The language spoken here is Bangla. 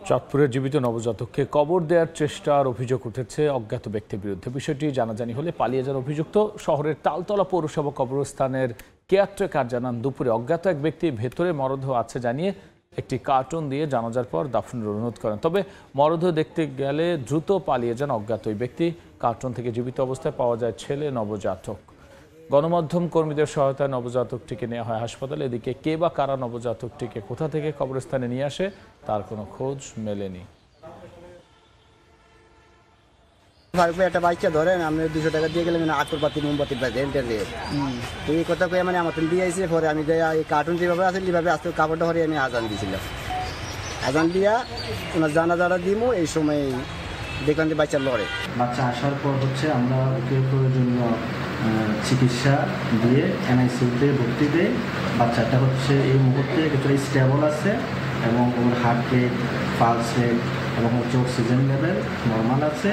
চাঁদপুরের জীবিত নবজাতককে কবর দেওয়ার চেষ্টার অভিযোগ উঠেছে অজ্ঞাত ব্যক্তির বিরুদ্ধে। বিষয়টি জানাজানি হলে পালিয়ে যাওয়ার অভিযুক্ত শহরের তালতলা পৌরসভা কবরস্থানের কেয়ারটেকার জানান, দুপুরে অজ্ঞাত এক ব্যক্তি ভেতরে মরদেহ আছে জানিয়ে একটি কার্টুন দিয়ে জানাজার পর দাফনের অনুরোধ করেন। তবে মরদেহ দেখতে গেলে দ্রুত পালিয়ে যান অজ্ঞাত ওই ব্যক্তি। কার্টুন থেকে জীবিত অবস্থায় পাওয়া যায় ছেলে নবজাতক। গণমাধ্যম কর্মীদের সহায়তায় নবজাতকটিকে নেওয়া হয় হাসপাতালে। এদিকে কে বা কারা নবজাতকটিকে কোথা থেকে কবরস্থানে নিয়ে আসে তার কোনো খোঁজ মেলেনি। একটা বাচ্চা ধরেন আমি 200 টাকা দিয়ে গেলাম আকরবাতি মোমবাতি এই কথা কয়ে মানে আমার দিয়ে আইসে পরে আমি এই কার্টুন যেভাবে আছে এইভাবে আসতে কাপড়টা হরে আমি আজান দিয়েছিলাম। আজান দিয়া ওনার জানাজারা দিমু এই সময় দেখলাম যে বাচ্চা লড়ে। বাচ্চা আসার পর আমরা ওকে প্রয়োজনীয় চিকিৎসা দিয়ে NICUতে ভর্তি দেয়। বাচ্চাটা এই মুহূর্তে কিছুটা স্টেবল আছে এবং ওর হার্ট রেট, পালস রেট এবং অক্সিজেন লেভেল নর্মাল আছে।